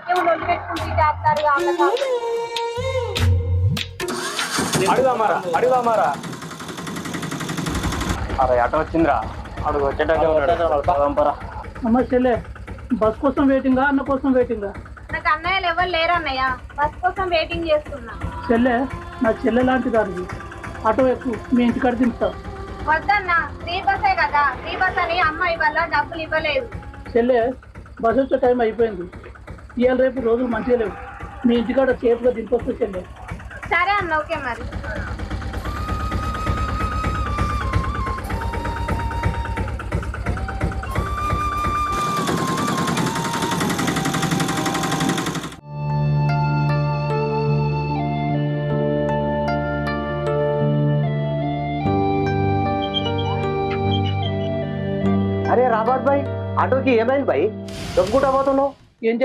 నువ్వు నొల్లి పెట్టుకుంటే చేస్తారు అడుగుదామారా అరే ఆటో వచ్చిందిరా అడుగు వచ్చేటట్టే ఉన్నాడు. అమ్మ చెల్లె బస్ కోసం వెయిటింగా అన్న కోసం వెయిటింగా? నాకు అన్నయ్యలు ఎవరు లేరన్నయ్య, బస్ కోసం వెయిటింగ్ చేస్తున్నా. చెల్లె నా చెల్లె లాంటి దానికి ఆటో ఎక్కువ మీ ఇంటికాడ దింపుతా. వద్దన్నా, ఫ్రీ బస్సే కదా, ఫ్రీ బస్ అని అమ్మాయి వల్ల డబ్బులు ఇవ్వలేదు. చెల్లె బస్ వచ్చే టైం అయిపోయింది, ఇవాళ రేపు రోజులు మంచిగా లేవు, మీ ఇంటికాడ సేఫ్గా దింపొచ్చు చెల్లె. సరే అన్న, ఓకే మరి. అరే రాబర్ట్ భాయ్, ఆటోకి ఏమైంది భాయ్? దొబ్బుకుంటా పోతున్నావు? ఏం